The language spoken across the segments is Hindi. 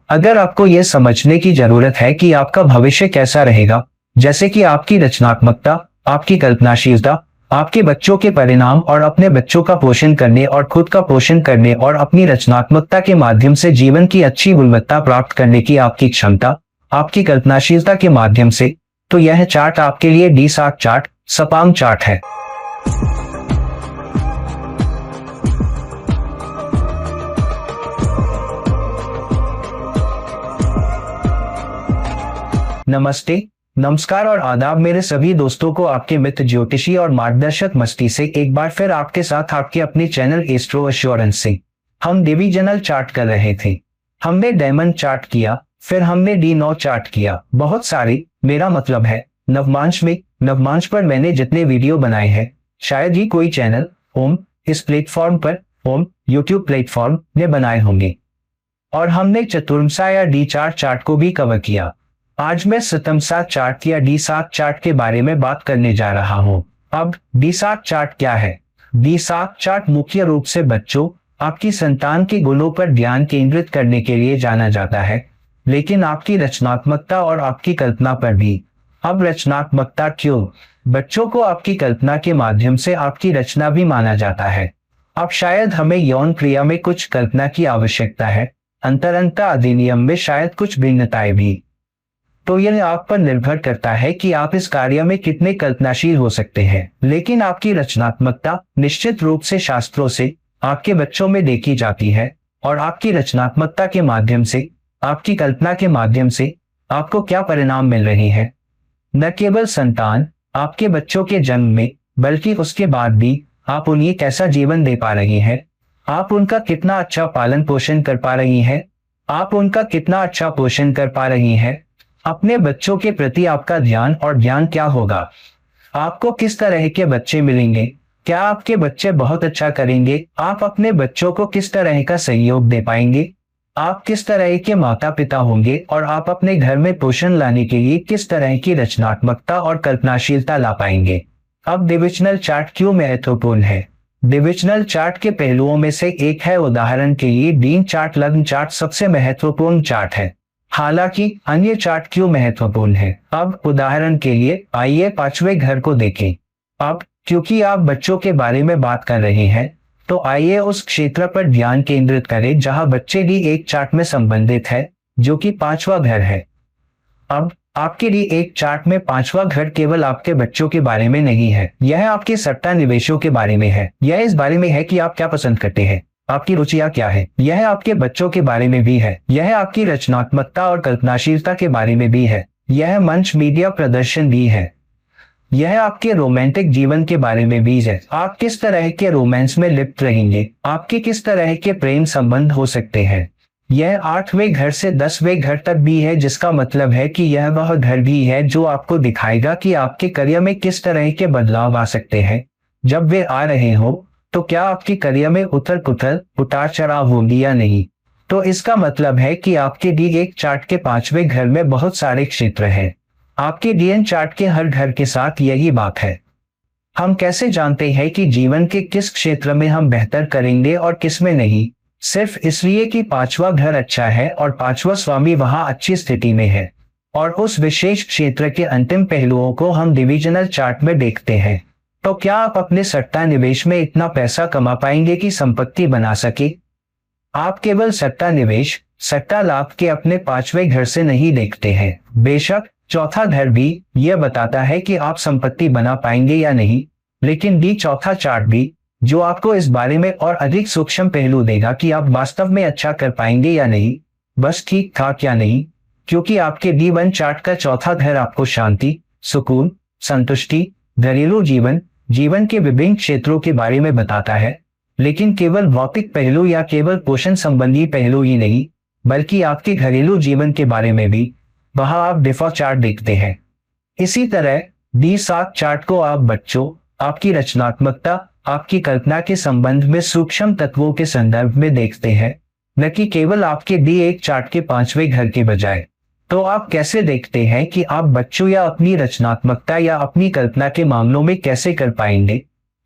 अगर आपको यह समझने की जरूरत है कि आपका भविष्य कैसा रहेगा, जैसे कि आपकी रचनात्मकता, आपकी कल्पनाशीलता, आपके बच्चों के परिणाम और अपने बच्चों का पोषण करने और खुद का पोषण करने और अपनी रचनात्मकता के माध्यम से जीवन की अच्छी गुणवत्ता प्राप्त करने की आपकी क्षमता, आपकी कल्पनाशीलता के माध्यम से, तो यह चार्ट आपके लिए डी7 चार्ट, सपांग चार्ट है। नमस्ते, नमस्कार और आदाब मेरे सभी दोस्तों को। आपके मित्र ज्योतिषी और मार्गदर्शक मस्ती से एक बार फिर आपके साथ आपके अपने चैनल एस्ट्रो एश्योरेंस से हम डिविजनल चार्ट कर रहे थे। हमने डायमंड चार्ट किया, फिर हमने डी9 चार्ट किया, बहुत सारे, मेरा मतलब है नवमांश पर मैंने जितने वीडियो बनाए हैं, शायद ही कोई चैनल इस प्लेटफॉर्म पर यूट्यूब प्लेटफॉर्म ने बनाए होंगे। और हमने चतुर्मासा या डी4 चार्ट को भी कवर किया। आज मैं सतमसा चार्ट या डी7 चार्ट के बारे में बात करने जा रहा हूं। अब डी7 चार्ट क्या है? डी7 चार्ट मुख्य रूप से बच्चों, आपकी संतान के गुणों पर ध्यान केंद्रित करने के लिए जाना जाता है, लेकिन आपकी रचनात्मकता और आपकी कल्पना पर भी। अब रचनात्मकता क्यों? बच्चों को आपकी कल्पना के माध्यम से आपकी रचना भी माना जाता है। अब शायद हमें यौन क्रिया में कुछ कल्पना की आवश्यकता है, अंतरंगता अधिनियम में शायद कुछ भिन्नताएं भी। तो यह आप पर निर्भर करता है कि आप इस कार्य में कितने कल्पनाशील हो सकते हैं। लेकिन आपकी रचनात्मकता निश्चित रूप से शास्त्रों से आपके बच्चों में देखी जाती है, और आपकी रचनात्मकता के माध्यम से, आपकी कल्पना के माध्यम से आपको क्या परिणाम मिल रहे हैं। न केवल संतान, आपके बच्चों के जन्म में, बल्कि उसके बाद भी आप उन्हें कैसा जीवन दे पा रही हैं, आप उनका कितना अच्छा पालन पोषण कर पा रही हैं, आप उनका कितना अच्छा पोषण कर पा रही हैं। अपने बच्चों के प्रति आपका ध्यान और ज्ञान क्या होगा? आपको किस तरह के बच्चे मिलेंगे? क्या आपके बच्चे बहुत अच्छा करेंगे? आप अपने बच्चों को किस तरह का सहयोग दे पाएंगे? आप किस तरह के माता पिता होंगे और आप अपने घर में पोषण लाने के लिए किस तरह की रचनात्मकता और कल्पनाशीलता ला पाएंगे? अब डिविजनल चार्ट क्यों महत्वपूर्ण है? डिविजनल चार्ट के पहलुओं में से एक है, उदाहरण के लिए डीन चार्ट, लग्न चार्ट सबसे महत्वपूर्ण चार्ट है। हालांकि अन्य चार्ट क्यों महत्वपूर्ण है? अब उदाहरण के लिए आइए 5वें घर को देखें। अब क्योंकि आप बच्चों के बारे में बात कर रहे हैं, तो आइए उस क्षेत्र पर ध्यान केंद्रित करें जहां बच्चे डी1 चार्ट में संबंधित है, जो कि 5वां घर है। अब आपके डी1 चार्ट में 5वां घर केवल आपके बच्चों के बारे में नहीं है, यह आपके सट्टा निवेशों के बारे में है। यह इस बारे में है कि आप क्या पसंद करते हैं, आपकी रुचियां क्या है। यह आपके बच्चों के बारे में भी है। यह आपकी रचनात्मकता और कल्पनाशीलता के बारे में भी है। यह मंच मीडिया प्रदर्शन भी है। यह आपके रोमांटिक जीवन के बारे में भी है। आप किस तरह के रोमांस में लिप्त रहेंगे, आपके किस तरह के प्रेम संबंध हो सकते हैं। यह 8वें घर से 10वें घर तक भी है, जिसका मतलब है कि यह वह घर भी है जो आपको दिखाएगा कि आपके करियर में किस तरह के बदलाव आ सकते हैं। जब वे आ रहे हो, तो क्या आपके करियर में उतार चढ़ाव होंगी या नहीं। तो इसका मतलब है कि आपके डी1 चार्ट के 5वें घर में बहुत सारे क्षेत्र हैं। आपके डीएन चार्ट के हर घर के साथ यही बात है। हम कैसे जानते हैं कि जीवन के किस क्षेत्र में हम बेहतर करेंगे और किस में नहीं? सिर्फ इसलिए कि 5वां घर अच्छा है और 5वां स्वामी वहां अच्छी स्थिति में है, और उस विशेष क्षेत्र के अंतिम पहलुओं को हम डिविजनल चार्ट में देखते हैं। तो क्या आप अपने सट्टा निवेश में इतना पैसा कमा पाएंगे कि संपत्ति बना सके? आप केवल सट्टा निवेश, सट्टा लाभ के अपने 5वें घर से नहीं देखते हैं। बेशक चौथा घर भी यह बताता है कि आप संपत्ति बना पाएंगे या नहीं, लेकिन डी4 चार्ट भी, जो आपको इस बारे में और अधिक सूक्ष्म पहलू देगा कि आप वास्तव में अच्छा कर पाएंगे या नहीं, बस ठीक ठाक या नहीं, क्योंकि आपके डी1 चार्ट का चौथा घर आपको शांति, सुकून, संतुष्टि, घरेलू जीवन के विभिन्न क्षेत्रों के बारे में बताता है। लेकिन केवल भौतिक पहलू या केवल पोषण संबंधी पहलू ही नहीं, बल्कि आपके घरेलू जीवन के बारे में भी। वहां आप डिफॉल्ट चार्ट देखते हैं। इसी तरह डी7 चार्ट को आप बच्चों, आपकी रचनात्मकता, आपकी कल्पना के संबंध में सूक्ष्म तत्वों के संदर्भ में देखते हैं, न कि केवल आपके डी1 चार्ट के 5वें घर के बजाय। तो आप कैसे देखते हैं कि आप बच्चों या अपनी रचनात्मकता या अपनी कल्पना के मामलों में कैसे कर पाएंगे?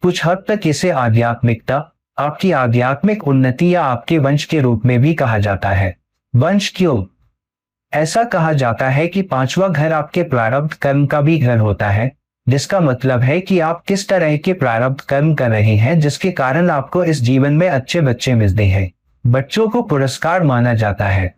कुछ हद तक इसे आध्यात्मिकता, आपकी आध्यात्मिक उन्नति या आपके वंश के रूप में भी कहा जाता है। वंश क्यों? ऐसा कहा जाता है कि पांचवा घर आपके प्रारब्ध कर्म का भी घर होता है, जिसका मतलब है कि आप किस तरह के प्रारब्ध कर्म कर रहे हैं जिसके कारण आपको इस जीवन में अच्छे बच्चे मिलते हैं। बच्चों को पुरस्कार माना जाता है।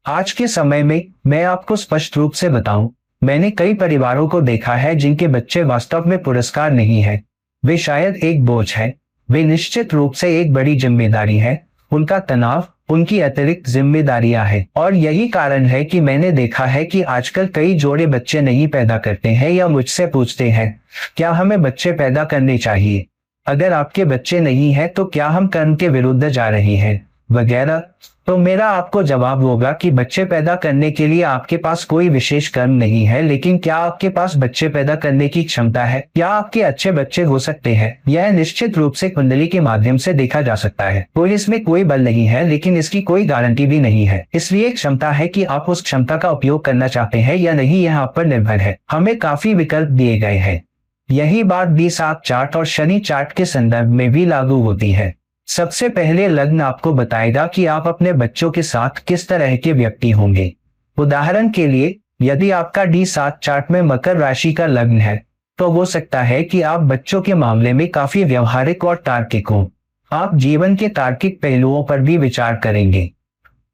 आज के समय में मैं आपको स्पष्ट रूप से बताऊं, मैंने कई परिवारों को देखा है जिनके बच्चे वास्तव में पुरस्कार नहीं है। वे शायद एक बोझ है। वे निश्चित रूप से एक बड़ी जिम्मेदारी है। उनका तनाव, उनकी अतिरिक्त जिम्मेदारियां हैं, और यही कारण है कि मैंने देखा है कि आजकल कई जोड़े बच्चे नहीं पैदा करते हैं या मुझसे पूछते हैं, क्या हमें बच्चे पैदा करने चाहिए? अगर आपके बच्चे नहीं हैं तो क्या हम कर्म के विरुद्ध जा रहे हैं, वगैरह। तो मेरा आपको जवाब होगा कि बच्चे पैदा करने के लिए आपके पास कोई विशेष कर्म नहीं है, लेकिन क्या आपके पास बच्चे पैदा करने की क्षमता है? क्या आपके अच्छे बच्चे हो सकते हैं? यह निश्चित रूप से कुंडली के माध्यम से देखा जा सकता है। तो इसमें कोई बल नहीं है, लेकिन इसकी कोई गारंटी भी नहीं है। इसलिए क्षमता है कि आप उस क्षमता का उपयोग करना चाहते हैं या नहीं, यह आप पर निर्भर है। हमें काफी विकल्प दिए गए हैं। यही बात दिशाक चार्ट और शनि चार्ट के संदर्भ में भी लागू होती है। सबसे पहले लग्न आपको बताएगा कि आप अपने बच्चों के साथ किस तरह के व्यक्ति होंगे। उदाहरण के लिए, यदि आपका D7 चार्ट में मकर राशि का लग्न है, तो हो सकता है कि आप बच्चों के मामले में काफी व्यवहारिक और तार्किक हों। आप जीवन के तार्किक पहलुओं पर भी विचार करेंगे।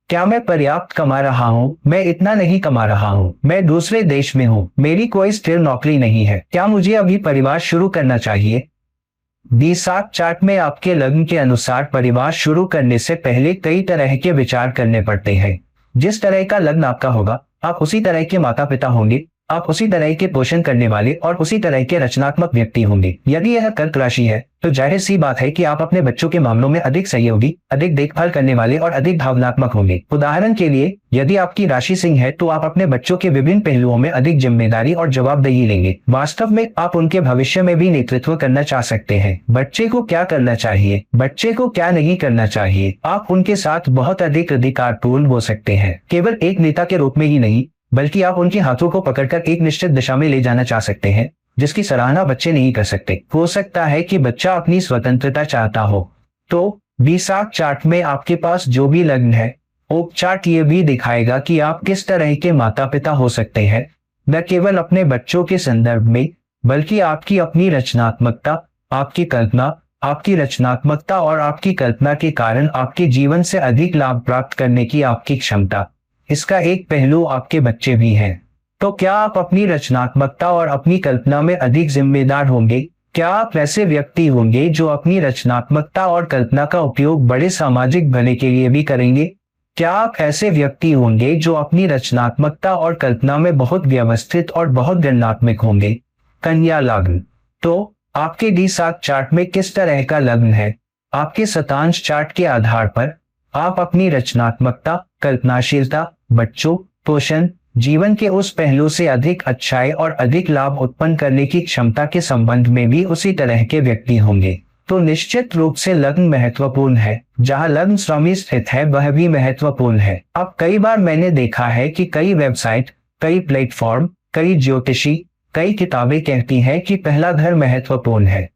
क्या मैं पर्याप्त कमा रहा हूँ? मैं इतना नहीं कमा रहा हूँ। मैं दूसरे देश में हूँ। मेरी कोई स्थिर नौकरी नहीं है। क्या मुझे अभी परिवार शुरू करना चाहिए? D7 चार्ट में आपके लग्न के अनुसार परिवार शुरू करने से पहले कई तरह के विचार करने पड़ते हैं। जिस तरह का लग्न आपका होगा, आप उसी तरह के माता पिता होंगे। आप उसी तरह के पोषण करने वाले और उसी तरह के रचनात्मक व्यक्ति होंगे। यदि यह कर्क राशि है, तो जाहिर सी बात है कि आप अपने बच्चों के मामलों में अधिक सहयोगी, अधिक देखभाल करने वाले और अधिक भावनात्मक होंगे। उदाहरण के लिए, यदि आपकी राशि सिंह है, तो आप अपने बच्चों के विभिन्न पहलुओं में अधिक जिम्मेदारी और जवाबदेही लेंगे। वास्तव में आप उनके भविष्य में भी नेतृत्व करना चाह सकते हैं। बच्चे को क्या करना चाहिए, बच्चे को क्या नहीं करना चाहिए, आप उनके साथ बहुत अधिक अधिकारपूर्ण हो सकते हैं। केवल एक नेता के रूप में ही नहीं, बल्कि आप उनके हाथों को पकड़कर एक निश्चित दिशा में ले जाना चाह सकते हैं, जिसकी सराहना बच्चे नहीं कर सकते। हो सकता है कि बच्चा अपनी स्वतंत्रता चाहता हो। तो D7 चार्ट में आपके पास जो भी लग्न है, ओक चार्ट ये भी दिखाएगा कि आप किस तरह के माता पिता हो सकते हैं, न केवल अपने बच्चों के संदर्भ में, बल्कि आपकी अपनी रचनात्मकता, आपकी कल्पना, आपकी रचनात्मकता और आपकी कल्पना के कारण आपके जीवन से अधिक लाभ प्राप्त करने की आपकी क्षमता। इसका एक पहलू आपके बच्चे भी हैं। तो क्या आप अपनी रचनात्मकता और अपनी कल्पना में अधिक जिम्मेदार होंगे? क्या आप ऐसे व्यक्ति होंगे जो अपनी रचनात्मकता और कल्पना का उपयोग बड़े सामाजिक भले के लिए भी करेंगे? क्या आप ऐसे व्यक्ति होंगे जो अपनी रचनात्मकता और कल्पना में बहुत व्यवस्थित और बहुत गणनात्मक होंगे? कन्या लग्न। तो आपके D7 चार्ट में किस तरह का लग्न है? आपके शतांश चार्ट के आधार पर आप अपनी रचनात्मकता, कल्पनाशीलता, बच्चों, पोषण, जीवन के उस पहलू से अधिक अच्छाई और अधिक लाभ उत्पन्न करने की क्षमता के संबंध में भी उसी तरह के व्यक्ति होंगे। तो निश्चित रूप से लग्न महत्वपूर्ण है। जहां लग्न स्वामी स्थित है वह भी महत्वपूर्ण है। अब कई बार मैंने देखा है कि कई वेबसाइट, कई प्लेटफॉर्म, कई ज्योतिषी, कई किताबें कहती हैं कि पहला घर महत्वपूर्ण है,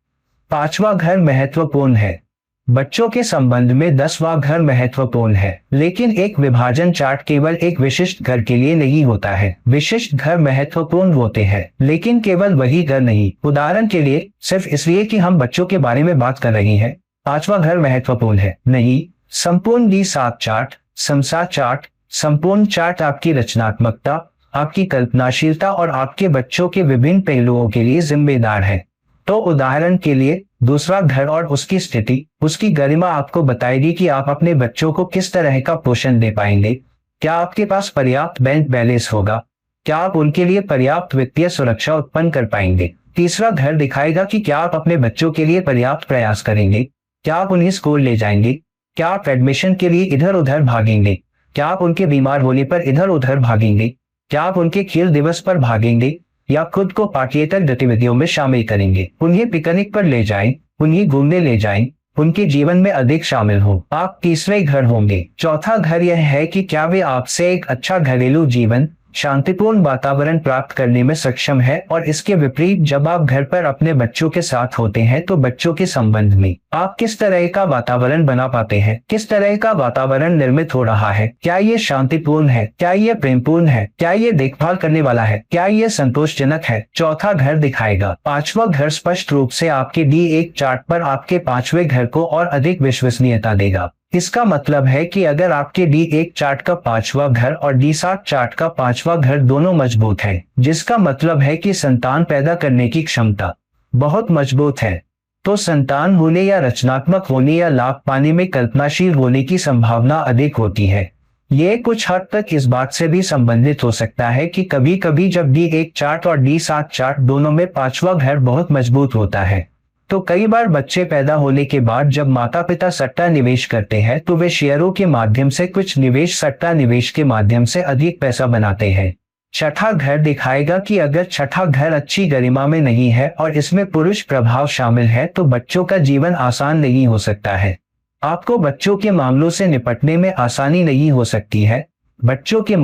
पांचवा घर महत्वपूर्ण है, बच्चों के संबंध में 10वां घर महत्वपूर्ण है। लेकिन एक विभाजन चार्ट केवल एक विशिष्ट घर के लिए नहीं होता है। विशिष्ट घर महत्वपूर्ण होते हैं, लेकिन केवल वही घर नहीं। उदाहरण के लिए, सिर्फ इसलिए कि हम बच्चों के बारे में बात कर रहे हैं, पांचवा घर महत्वपूर्ण है नहीं। संपूर्ण D7 चार्ट, संसार चार्ट, संपूर्ण चार्ट आपकी रचनात्मकता, आपकी कल्पनाशीलता और आपके बच्चों के विभिन्न पहलुओं के लिए जिम्मेदार है। तो उदाहरण के लिए, दूसरा घर और उसकी स्थिति, उसकी गरिमा आपको बताएगी कि आप अपने बच्चों को किस तरह का पोषण दे पाएंगे। क्या आपके पास पर्याप्त बैंक बैलेंस होगा? क्या आप उनके लिए पर्याप्त वित्तीय सुरक्षा उत्पन्न कर पाएंगे? तीसरा घर दिखाएगा कि क्या आप अपने बच्चों के लिए पर्याप्त प्रयास करेंगे। क्या आप उन्हें स्कूल ले जाएंगे? क्या आप एडमिशन के लिए इधर उधर भागेंगे? क्या आप उनके बीमार होने पर इधर उधर भागेंगे? क्या आप उनके खेल दिवस पर भागेंगे या खुद को पाठ्येतर गतिविधियों में शामिल करेंगे? उन्हें पिकनिक पर ले जाएं, उन्हें घूमने ले जाएं, उनके जीवन में अधिक शामिल हो। आप तीसरे घर होंगे। चौथा घर यह है कि क्या वे आपसे एक अच्छा घरेलू जीवन, शांतिपूर्ण वातावरण प्राप्त करने में सक्षम है। और इसके विपरीत जब आप घर पर अपने बच्चों के साथ होते हैं तो बच्चों के संबंध में आप किस तरह का वातावरण बना पाते हैं, किस तरह का वातावरण निर्मित हो रहा है, क्या ये शांतिपूर्ण है, क्या ये प्रेमपूर्ण है, क्या ये देखभाल करने वाला है, क्या ये संतोषजनक है। चौथा घर दिखाएगा। पांचवा घर स्पष्ट रूप से आपके D1 चार्ट पर आपके पांचवें घर को और अधिक विश्वसनीयता देगा। इसका मतलब है कि अगर आपके D1 चार्ट का पांचवा घर और D7 चार्ट का पांचवा घर दोनों मजबूत है, जिसका मतलब है कि संतान पैदा करने की क्षमता बहुत मजबूत है, तो संतान होने या रचनात्मक होने या लाभ पाने में कल्पनाशील होने की संभावना अधिक होती है। ये कुछ हद तक इस बात से भी संबंधित हो सकता है कि कभी कभी जब D1 चार्ट और D7 चार्ट दोनों में पांचवा घर बहुत मजबूत होता है तो कई बार बच्चे पैदा होने के बाद जब माता पिता सट्टा निवेश करते हैं तो वे शेयरों के माध्यम से कुछ निवेश सट्टा निवेश के माध्यम से अधिक पैसा बनाते हैं। छठा घर दिखाएगा कि अगर छठा घर अच्छी गरिमा में नहीं है और इसमें पुरुष प्रभाव शामिल है तो बच्चों का जीवन आसान नहीं हो सकता है। आपको बच्चों के मामलों से निपटने में आसानी नहीं हो सकती है। बच्चों के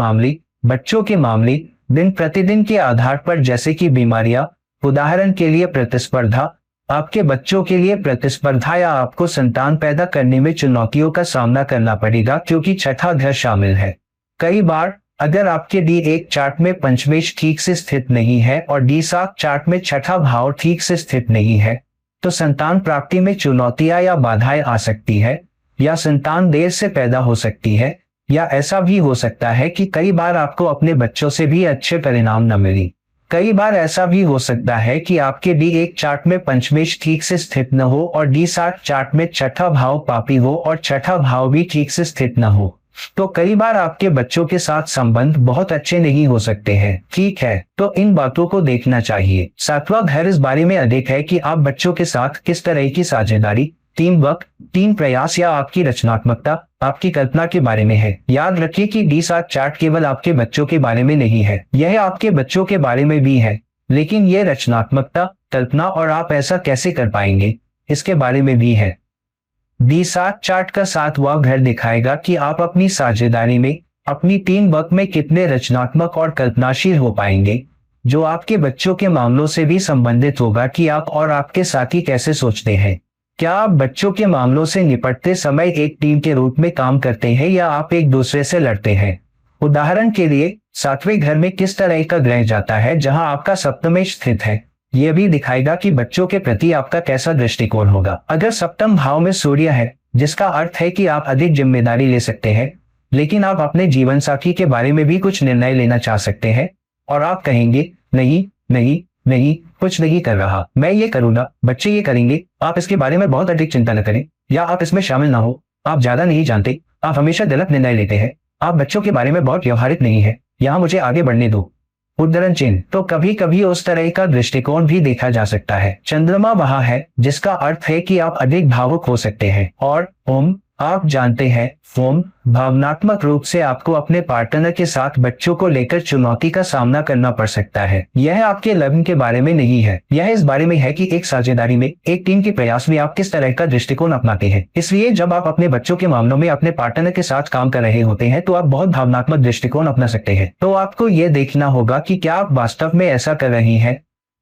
मामले दिन प्रतिदिन के आधार पर, जैसे कि बीमारियां, उदाहरण के लिए प्रतिस्पर्धा, आपके बच्चों के लिए प्रतिस्पर्धा या आपको संतान पैदा करने में चुनौतियों का सामना करना पड़ेगा क्योंकि छठा घर शामिल है। कई बार अगर आपके D1 चार्ट में पंचमेश ठीक से स्थित नहीं है और D7 चार्ट में छठा भाव ठीक से स्थित नहीं है तो संतान प्राप्ति में चुनौतियां या बाधाएं आ सकती है, या संतान देर से पैदा हो सकती है, या ऐसा भी हो सकता है कि कई बार आपको अपने बच्चों से भी अच्छे परिणाम न मिले। कई बार ऐसा भी हो सकता है कि आपके D1 चार्ट में पंचमेश ठीक से स्थित न हो और D7 चार्ट में छठा भाव पापी हो और छठा भाव भी ठीक से स्थित न हो, तो कई बार आपके बच्चों के साथ संबंध बहुत अच्छे नहीं हो सकते हैं। ठीक है, तो इन बातों को देखना चाहिए। सातवां घर इस बारे में अधिक है कि आप बच्चों के साथ किस तरह की साझेदारी, टीम वर्क, टीम प्रयास या आपकी रचनात्मकता, आपकी कल्पना के बारे में है। याद रखिए कि D7 चार्ट केवल आपके बच्चों के बारे में नहीं है, यह आपके बच्चों के बारे में भी है, लेकिन यह रचनात्मकता, कल्पना और आप ऐसा कैसे कर पाएंगे इसके बारे में भी है। D7 चार्ट का सातवां घर दिखाएगा कि आप अपनी साझेदारी में, अपनी टीम वर्क में कितने रचनात्मक और कल्पनाशील हो पाएंगे, जो आपके बच्चों के मामलों से भी संबंधित होगा कि आप और आपके साथी कैसे सोचते हैं। क्या आप बच्चों के मामलों से निपटते समय एक टीम के रूप में काम करते हैं या आप एक दूसरे से लड़ते हैं। उदाहरण के लिए सातवें घर में किस तरह का ग्रह जाता है जहां आपका सप्तमेश स्थित है, यह भी दिखाएगा कि बच्चों के प्रति आपका कैसा दृष्टिकोण होगा। अगर सप्तम भाव में सूर्य है, जिसका अर्थ है कि आप अधिक जिम्मेदारी ले सकते हैं, लेकिन आप अपने जीवन साथी के बारे में भी कुछ निर्णय लेना चाह सकते हैं और आप कहेंगे नहीं नहीं नहीं, कुछ नहीं कर रहा, मैं ये करूंगा, बच्चे ये करेंगे, आप इसके बारे में बहुत अधिक चिंता न करें, या आप इसमें शामिल ना हो, आप ज्यादा नहीं जानते, आप हमेशा गलत निर्णय लेते हैं, आप बच्चों के बारे में बहुत व्यवहारिक नहीं है, यहाँ मुझे आगे बढ़ने दो। उद्धरण चिन्ह। तो कभी कभी उस तरह का दृष्टिकोण भी देखा जा सकता है। चंद्रमा वहां है, जिसका अर्थ है कि आप अधिक भावुक हो सकते हैं, और आप जानते हैं, भावनात्मक रूप से आपको अपने पार्टनर के साथ बच्चों को लेकर चुनौती का सामना करना पड़ सकता है। यह आपके लग्न के बारे में नहीं है, यह इस बारे में है कि एक साझेदारी में, एक टीम के प्रयास में आप किस तरह का दृष्टिकोण अपनाते हैं। इसलिए जब आप अपने बच्चों के मामलों में अपने पार्टनर के साथ काम कर रहे होते हैं तो आप बहुत भावनात्मक दृष्टिकोण अपना सकते हैं। तो आपको यह देखना होगा कि क्या आप वास्तव में ऐसा कर रहे हैं।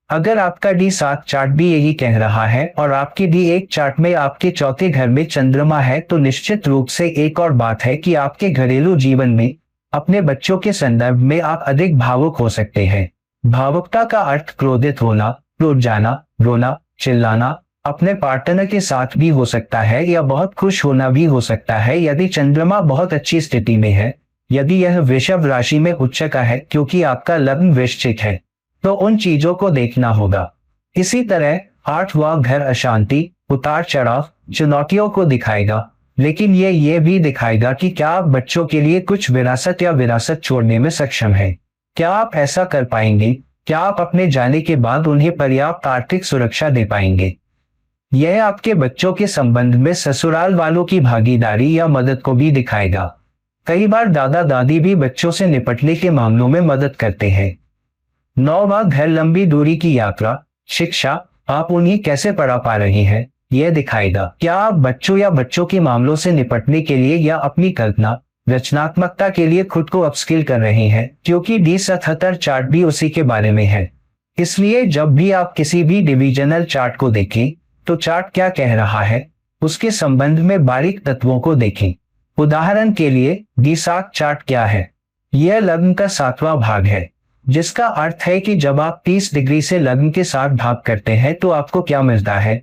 अगर आपका D7 चार्ट भी यही कह रहा है और आपके D1 चार्ट में आपके चौथे घर में चंद्रमा है, तो निश्चित रूप से एक और बात है कि आपके घरेलू जीवन में अपने बच्चों के संदर्भ में आप अधिक भावुक हो सकते हैं। भावुकता का अर्थ क्रोधित होना, टूट जाना, रोना, चिल्लाना अपने पार्टनर के साथ भी हो सकता है, या बहुत खुश होना भी हो सकता है यदि चंद्रमा बहुत अच्छी स्थिति में है, यदि यह वृषभ राशि में उच्च का है क्योंकि आपका लग्न वृश्चिक है, तो उन चीजों को देखना होगा। इसी तरह आठवां घर अशांति, उतार चढ़ाव, चुनौतियों को दिखाएगा, लेकिन ये भी दिखाएगा कि क्या आप बच्चों के लिए कुछ विरासत छोड़ने में सक्षम हैं। क्या आप ऐसा कर पाएंगे? क्या आप अपने जाने के बाद उन्हें पर्याप्त आर्थिक सुरक्षा दे पाएंगे? यह आपके बच्चों के संबंध में ससुराल वालों की भागीदारी या मदद को भी दिखाएगा। कई बार दादा दादी भी बच्चों से निपटने के मामलों में मदद करते हैं। नौवां घर लंबी दूरी की यात्रा, शिक्षा, आप उन्हें कैसे पढ़ा पा रहे हैं, यह दिखाएगा। क्या आप बच्चों या बच्चों के मामलों से निपटने के लिए या अपनी कल्पना, रचनात्मकता के लिए खुद को अपस्किल कर रहे हैं, क्योंकि D77 चार्ट भी उसी के बारे में है। इसलिए जब भी आप किसी भी डिविजनल चार्ट को देखें तो चार्ट क्या कह रहा है उसके संबंध में बारीक तत्वों को देखें। उदाहरण के लिए D7 चार्ट क्या है? यह लग्न का 7वां भाग है, जिसका अर्थ है कि जब आप 30 डिग्री से लग्न के साथ भाग करते हैं तो आपको क्या मिलता है?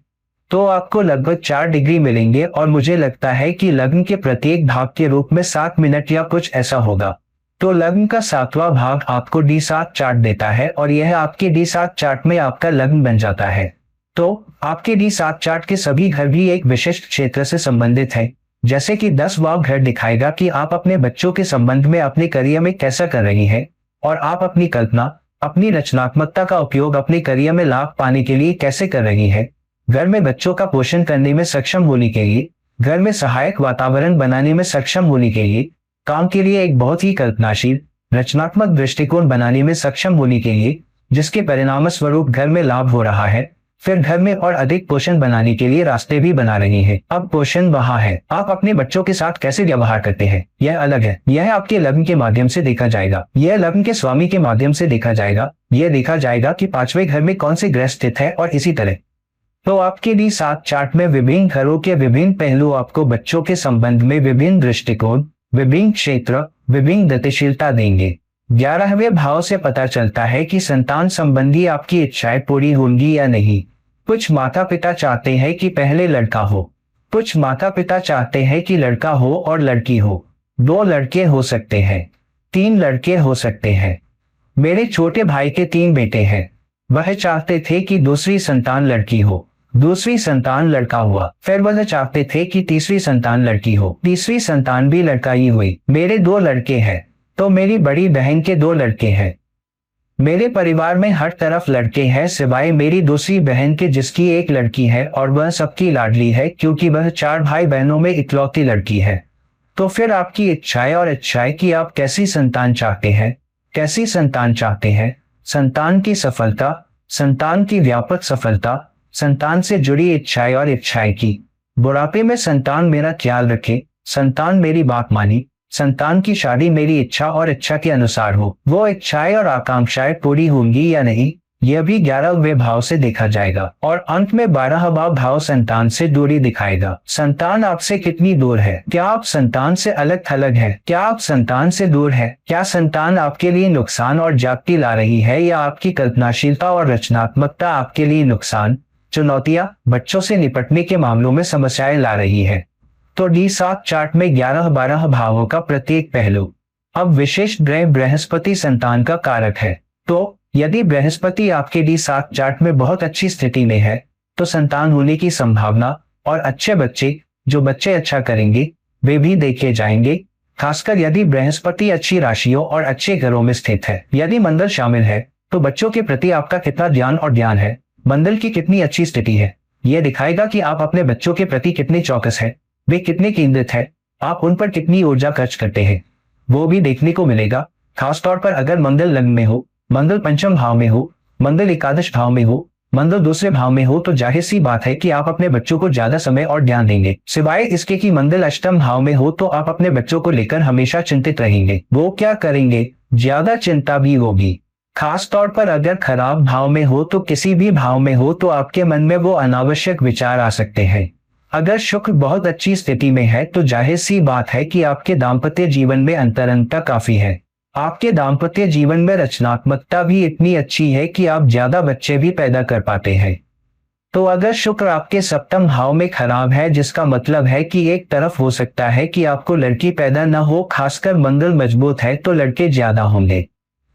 तो आपको लगभग 4 डिग्री मिलेंगे, और मुझे लगता है कि लग्न के प्रत्येक भाग के रूप में 7 मिनट या कुछ ऐसा होगा। तो लग्न का 7वां भाग आपको D7 चार्ट देता है, और यह आपके D7 चार्ट में आपका लग्न बन जाता है। तो आपके D7 चार्ट के सभी घर भी एक विशिष्ट क्षेत्र से संबंधित है। जैसे कि 10वां घर दिखाएगा कि आप अपने बच्चों के संबंध में अपने करियर में कैसा कर रही हैं, और आप अपनी कल्पना, अपनी रचनात्मकता का उपयोग अपने करियर में लाभ पाने के लिए कैसे कर रही है। घर में बच्चों का पोषण करने में सक्षम होने के लिए, घर में सहायक वातावरण बनाने में सक्षम होने के लिए, काम के लिए एक बहुत ही कल्पनाशील रचनात्मक दृष्टिकोण बनाने में सक्षम होने के लिए, जिसके परिणाम स्वरूप घर में लाभ हो रहा है, फिर घर में और अधिक पोषण बनाने के लिए रास्ते भी बना रही है। अब पोषण वहां है, आप अपने बच्चों के साथ कैसे व्यवहार करते हैं यह अलग है। यह आपके लग्न के माध्यम से देखा जाएगा, यह लग्न के स्वामी के माध्यम से देखा जाएगा, यह देखा जाएगा कि 5वें घर में कौन से ग्रह स्थित है, और इसी तरह। तो आपके D7 चार्ट में विभिन्न घरों के विभिन्न पहलू आपको बच्चों के संबंध में विभिन्न दृष्टिकोण, विभिन्न क्षेत्र, विभिन्न गतिशीलता देंगे। 11वें भाव से पता चलता है कि संतान संबंधी आपकी इच्छाएं पूरी होंगी या नहीं। कुछ माता पिता चाहते हैं कि पहले लड़का हो, कुछ माता पिता चाहते हैं कि लड़का हो और लड़की हो। 2 लड़के हो सकते हैं, 3 लड़के हो सकते हैं। मेरे छोटे भाई के 3 बेटे हैं। वह चाहते थे कि दूसरी संतान लड़की हो, दूसरी संतान लड़का हुआ। फिर वह चाहते थे कि तीसरी संतान लड़की हो, तीसरी संतान भी लड़का ही हुई। मेरे 2 लड़के हैं, तो मेरी बड़ी बहन के 2 लड़के हैं। मेरे परिवार में हर तरफ लड़के हैं सिवाय मेरी दूसरी बहन के, जिसकी 1 लड़की है, और वह सबकी लाडली है क्योंकि वह 4 भाई बहनों में इकलौती लड़की है। तो फिर आपकी इच्छाएं और इच्छाएं कि आप कैसी संतान चाहते हैं, कैसी संतान चाहते हैं। संतान की सफलता, संतान की व्यापक सफलता, संतान से जुड़ी इच्छाएं और इच्छाएं की बुढ़ापे में संतान मेरा ख्याल रखे, संतान मेरी बात मानी, संतान की शादी मेरी इच्छा और इच्छा के अनुसार हो। वो इच्छाएं और आकांक्षाएं पूरी होंगी या नहीं, यह भी 11वें भाव से देखा जाएगा। और अंत में 12वां भाव संतान से दूरी दिखाएगा। संतान आपसे कितनी दूर है? क्या आप संतान से अलग थलग है? क्या आप संतान से दूर है? क्या संतान आपके लिए नुकसान और जागती ला रही है, या आपकी कल्पनाशीलता और रचनात्मकता आपके लिए नुकसान, चुनौतियां, बच्चों से निपटने के मामलों में समस्याएं ला रही है? तो D7 चार्ट में 11-12 भावों का प्रत्येक पहलू। अब विशेष ग्रह बृहस्पति संतान का कारक है। तो यदि बृहस्पति आपके D7 चार्ट में बहुत अच्छी स्थिति में है तो संतान होने की संभावना और अच्छे बच्चे, जो बच्चे अच्छा करेंगे, वे भी देखे जाएंगे। खासकर यदि बृहस्पति अच्छी राशियों और अच्छे घरों में स्थित है। यदि मंगल शामिल है तो बच्चों के प्रति आपका कितना ध्यान और ध्यान है, मंगल की कितनी अच्छी स्थिति है, यह दिखाएगा कि आप अपने बच्चों के प्रति कितने चौकस है, वे कितने केंद्रित है, आप उन पर कितनी ऊर्जा खर्च करते हैं, वो भी देखने को मिलेगा। खासतौर पर अगर मंगल लग्न में हो, मंगल पंचम भाव में हो, मंगल एकादश भाव में हो, मंगल दूसरे भाव में हो, तो जाहिर सी बात है कि आप अपने बच्चों को ज्यादा समय और ध्यान देंगे। सिवाय इसके कि मंगल अष्टम भाव में हो तो आप अपने बच्चों को लेकर हमेशा चिंतित रहेंगे। वो क्या करेंगे, ज्यादा चिंता भी होगी। खास तौर पर अगर खराब भाव में हो तो किसी भी भाव में हो तो आपके मन में वो अनावश्यक विचार आ सकते हैं। अगर शुक्र बहुत अच्छी स्थिति में है तो जाहिर सी बात है कि आपके दाम्पत्य जीवन में अंतरंगता काफी है। आपके दाम्पत्य जीवन में रचनात्मकता भी इतनी अच्छी है कि आप ज्यादा बच्चे भी पैदा कर पाते हैं। तो अगर शुक्र आपके सप्तम भाव में खराब है, जिसका मतलब है कि एक तरफ हो सकता है कि आपको लड़की पैदा न हो, खासकर मंगल मजबूत है तो लड़के ज्यादा होंगे।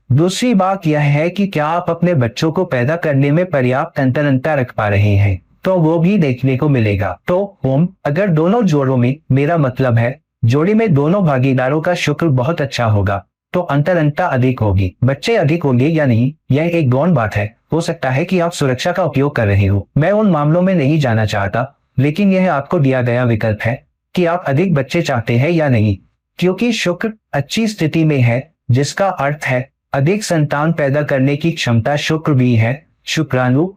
दूसरी बात यह है कि क्या आप अपने बच्चों को पैदा करने में पर्याप्त अंतरंगता रख पा रहे हैं, तो वो भी देखने को मिलेगा। तो अगर दोनों जोड़ों में, मेरा मतलब है जोड़ी में दोनों भागीदारों का शुक्र बहुत अच्छा होगा तो अंतरंगता अधिक होगी। बच्चे अधिक होंगे या नहीं, यह एक गौण बात है। हो सकता है कि आप सुरक्षा का उपयोग कर रहे हो, मैं उन मामलों में नहीं जाना चाहता, लेकिन यह आपको दिया गया विकल्प है कि आप अधिक बच्चे चाहते हैं या नहीं। क्योंकि शुक्र अच्छी स्थिति में है, जिसका अर्थ है अधिक संतान पैदा करने की क्षमता शुक्र भी है। शुक्राणु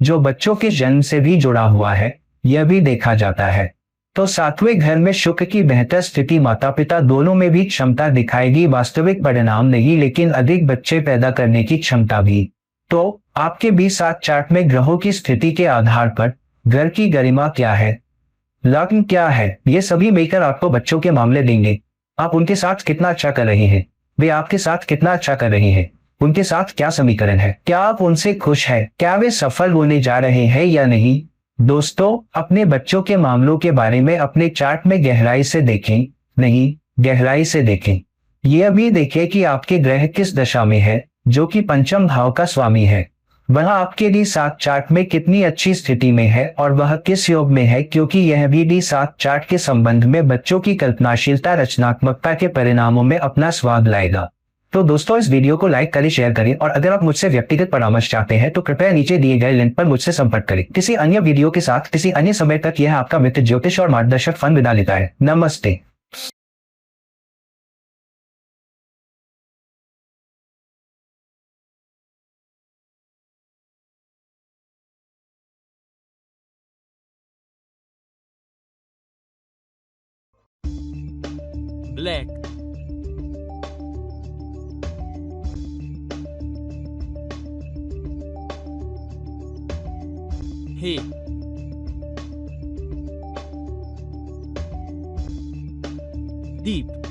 जो बच्चों के जन्म से भी जुड़ा हुआ है, यह भी देखा जाता है। तो सातवें घर में शुक्र की बेहतर स्थिति माता पिता दोनों में भी क्षमता दिखाएगी, वास्तविक परिणाम नहीं लेकिन अधिक बच्चे पैदा करने की क्षमता भी। तो आपके 20 चार्ट में ग्रहों की स्थिति के आधार पर घर की गरिमा क्या है, लग्न क्या है, ये सभी मिलकर आपको बच्चों के मामले देंगे। आप उनके साथ कितना अच्छा कर रहे हैं, वे आपके साथ कितना अच्छा कर रहे हैं, उनके साथ क्या समीकरण है, क्या आप उनसे खुश हैं, क्या वे सफल होने जा रहे हैं या नहीं। दोस्तों, अपने बच्चों के मामलों के बारे में अपने चार्ट में गहराई से देखें, नहीं गहराई से देखें। यह भी देखें कि आपके ग्रह किस दशा में है, जो कि पंचम भाव का स्वामी है। वह आपके D7 चार्ट में कितनी अच्छी स्थिति में है और वह किस योग में है, क्योंकि यह भी D7 चार्ट के संबंध में बच्चों की कल्पनाशीलता रचनात्मकता के परिणामों में अपना स्वाद लाएगा। तो दोस्तों, इस वीडियो को लाइक करें, शेयर करें और अगर आप मुझसे व्यक्तिगत परामर्श चाहते हैं तो कृपया नीचे दिए गए लिंक पर मुझसे संपर्क करें। किसी अन्य वीडियो के साथ किसी अन्य समय तक यह आपका मित्र ज्योतिष और मार्गदर्शक फन विदा लेता है। नमस्ते। Black, hay, deep,